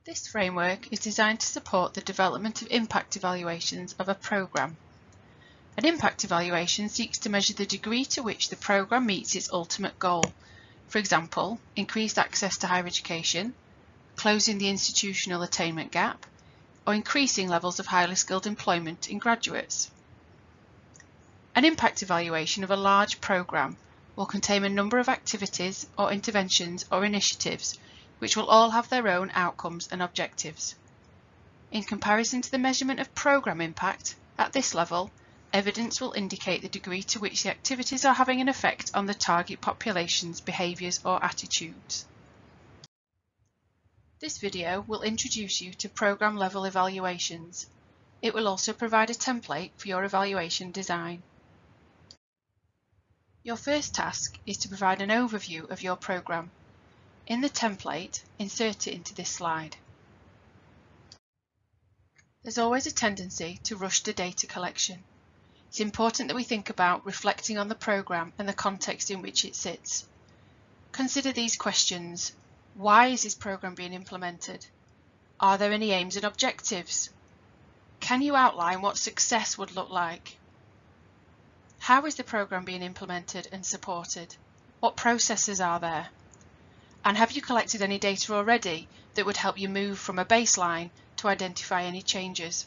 This framework is designed to support the development of impact evaluations of a programme. An impact evaluation seeks to measure the degree to which the programme meets its ultimate goal, for example, increased access to higher education, closing the institutional attainment gap, or increasing levels of highly skilled employment in graduates. An impact evaluation of a large programme will contain a number of activities or interventions or initiatives which will all have their own outcomes and objectives. In comparison to the measurement of programme impact, at this level, evidence will indicate the degree to which the activities are having an effect on the target population's behaviours or attitudes. This video will introduce you to programme level evaluations. It will also provide a template for your evaluation design. Your first task is to provide an overview of your programme. In the template, insert it into this slide. There's always a tendency to rush to data collection. It's important that we think about reflecting on the programme and the context in which it sits. Consider these questions. Why is this programme being implemented? Are there any aims and objectives? Can you outline what success would look like? How is the programme being implemented and supported? What processes are there? And have you collected any data already that would help you move from a baseline to identify any changes?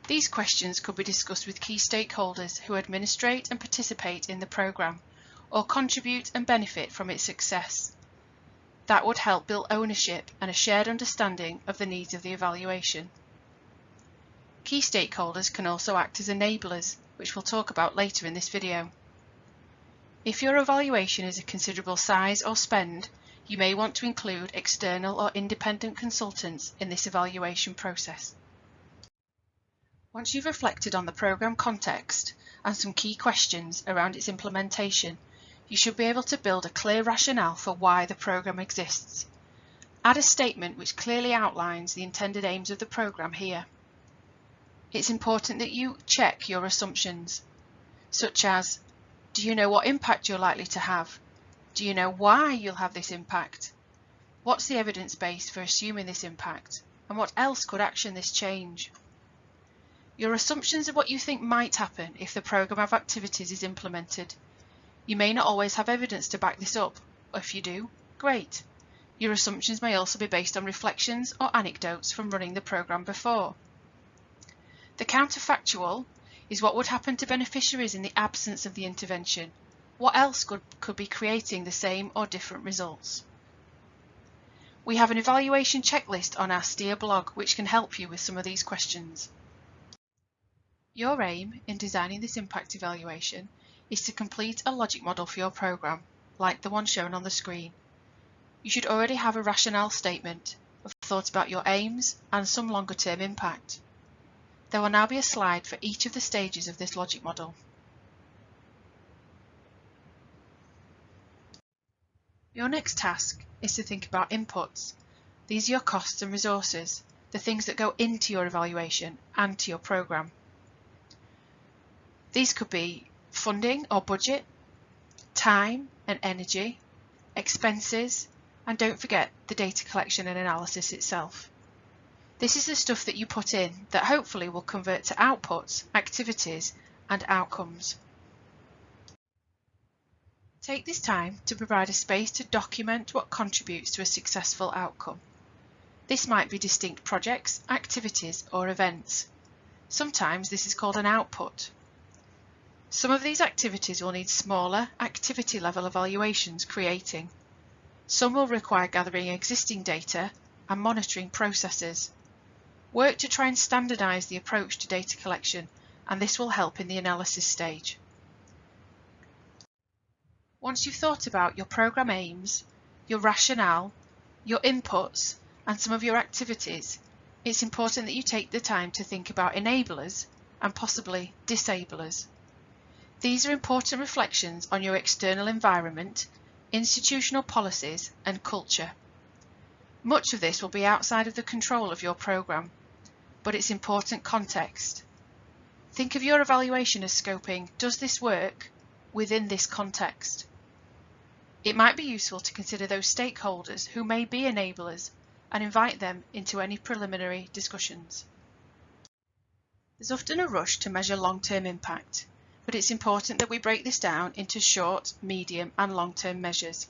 These questions could be discussed with key stakeholders who administrate and participate in the programme or contribute and benefit from its success. That would help build ownership and a shared understanding of the needs of the evaluation. Key stakeholders can also act as enablers, which we'll talk about later in this video. If your evaluation is a considerable size or spend, you may want to include external or independent consultants in this evaluation process. Once you've reflected on the programme context and some key questions around its implementation, you should be able to build a clear rationale for why the programme exists. Add a statement which clearly outlines the intended aims of the programme here. It's important that you check your assumptions, such as, do you know what impact you're likely to have? Do you know why you'll have this impact? What's the evidence base for assuming this impact? And what else could action this change? Your assumptions of what you think might happen if the programme of activities is implemented. You may not always have evidence to back this up, or if you do, great. Your assumptions may also be based on reflections or anecdotes from running the programme before. The counterfactual is what would happen to beneficiaries in the absence of the intervention. What else could be creating the same or different results? We have an evaluation checklist on our Steer blog which can help you with some of these questions. Your aim in designing this impact evaluation is to complete a logic model for your programme, like the one shown on the screen. You should already have a rationale statement of thoughts about your aims and some longer-term impact. There will now be a slide for each of the stages of this logic model. Your next task is to think about inputs. These are your costs and resources, the things that go into your evaluation and to your programme. These could be funding or budget, time and energy, expenses, and don't forget the data collection and analysis itself. This is the stuff that you put in that hopefully will convert to outputs, activities, and outcomes. Take this time to provide a space to document what contributes to a successful outcome. This might be distinct projects, activities, or events. Sometimes this is called an output. Some of these activities will need smaller, activity-level evaluations creating. Some will require gathering existing data and monitoring processes. Work to try and standardise the approach to data collection, and this will help in the analysis stage. Once you've thought about your programme aims, your rationale, your inputs, and some of your activities, it's important that you take the time to think about enablers and possibly disablers. These are important reflections on your external environment, institutional policies, and culture. Much of this will be outside of the control of your programme, but it's important context. Think of your evaluation as scoping, does this work within this context? It might be useful to consider those stakeholders who may be enablers and invite them into any preliminary discussions. There's often a rush to measure long-term impact, but it's important that we break this down into short, medium and long-term measures.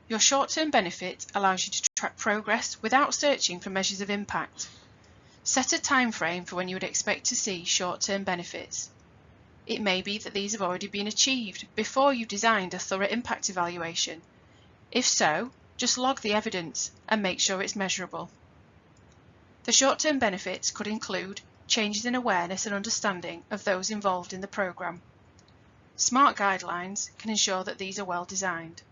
Your short-term benefit allows you to track progress without searching for measures of impact. Set a time frame for when you would expect to see short-term benefits. It may be that these have already been achieved before you designed a thorough impact evaluation. If so, just log the evidence and make sure it's measurable. The short-term benefits could include changes in awareness and understanding of those involved in the programme. Smart guidelines can ensure that these are well designed.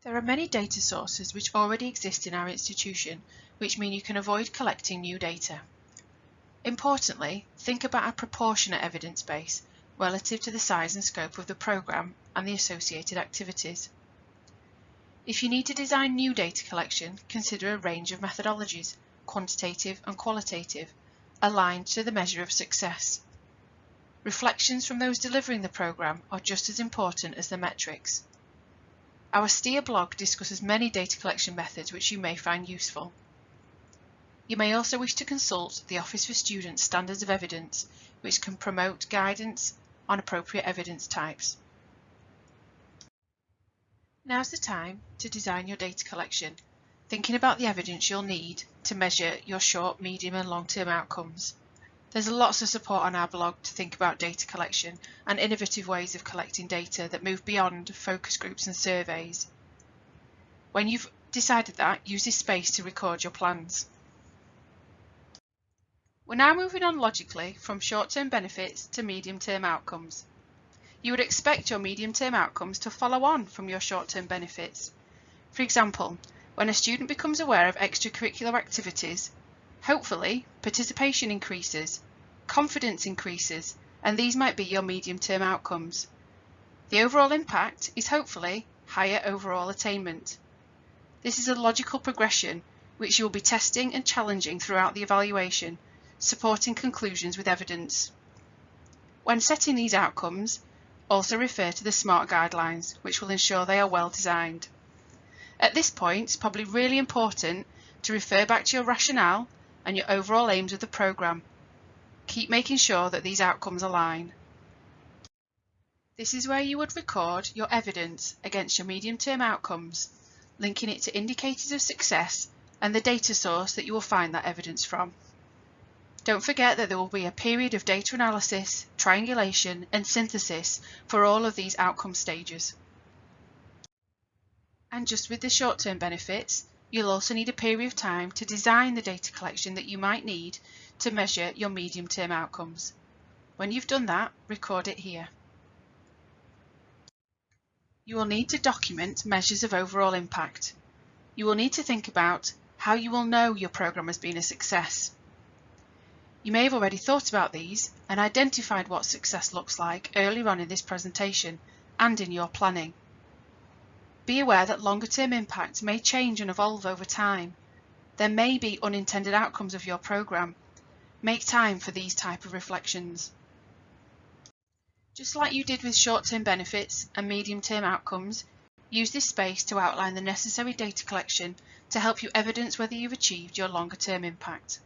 There are many data sources which already exist in our institution, which mean you can avoid collecting new data. Importantly, think about a proportionate evidence base relative to the size and scope of the programme and the associated activities. If you need to design new data collection, consider a range of methodologies, quantitative and qualitative, aligned to the measure of success. Reflections from those delivering the programme are just as important as the metrics. Our Steer blog discusses many data collection methods which you may find useful. You may also wish to consult the Office for Students Standards of Evidence, which can promote guidance on appropriate evidence types. Now's the time to design your data collection, thinking about the evidence you'll need to measure your short, medium and long-term outcomes. There's lots of support on our blog to think about data collection and innovative ways of collecting data that move beyond focus groups and surveys. When you've decided that, use this space to record your plans. We're now moving on logically from short-term benefits to medium-term outcomes. You would expect your medium-term outcomes to follow on from your short-term benefits. For example, when a student becomes aware of extracurricular activities, hopefully participation increases, confidence increases, and these might be your medium-term outcomes. The overall impact is hopefully higher overall attainment. This is a logical progression which you will be testing and challenging throughout the evaluation, supporting conclusions with evidence. When setting these outcomes, also refer to the SMART guidelines, which will ensure they are well designed. At this point, it's probably really important to refer back to your rationale and your overall aims of the programme. Keep making sure that these outcomes align. This is where you would record your evidence against your medium-term outcomes, linking it to indicators of success and the data source that you will find that evidence from. Don't forget that there will be a period of data analysis, triangulation and synthesis for all of these outcome stages. And just with the short-term benefits, you'll also need a period of time to design the data collection that you might need to measure your medium-term outcomes. When you've done that, record it here. You will need to document measures of overall impact. You will need to think about how you will know your programme has been a success. You may have already thought about these and identified what success looks like earlier on in this presentation and in your planning. Be aware that longer-term impact may change and evolve over time. There may be unintended outcomes of your programme. Make time for these type of reflections. Just like you did with short-term benefits and medium-term outcomes, use this space to outline the necessary data collection to help you evidence whether you've achieved your longer-term impact.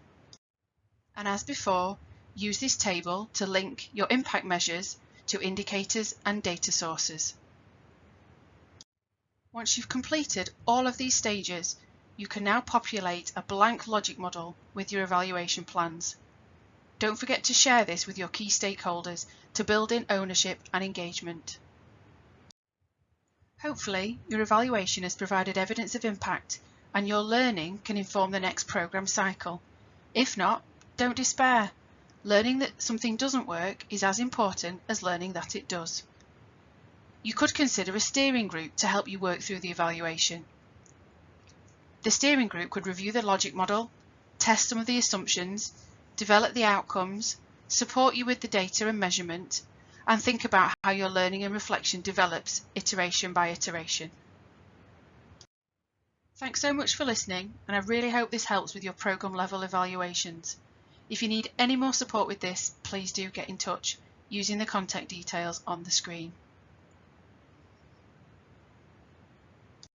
And as before, use this table to link your impact measures to indicators and data sources. Once you've completed all of these stages, you can now populate a blank logic model with your evaluation plans. Don't forget to share this with your key stakeholders to build in ownership and engagement. Hopefully, your evaluation has provided evidence of impact and your learning can inform the next programme cycle. If not, don't despair. Learning that something doesn't work is as important as learning that it does. You could consider a steering group to help you work through the evaluation. The steering group could review the logic model, test some of the assumptions, develop the outcomes, support you with the data and measurement, and think about how your learning and reflection develops iteration by iteration. Thanks so much for listening, and I really hope this helps with your programme level evaluations. If you need any more support with this, please do get in touch using the contact details on the screen.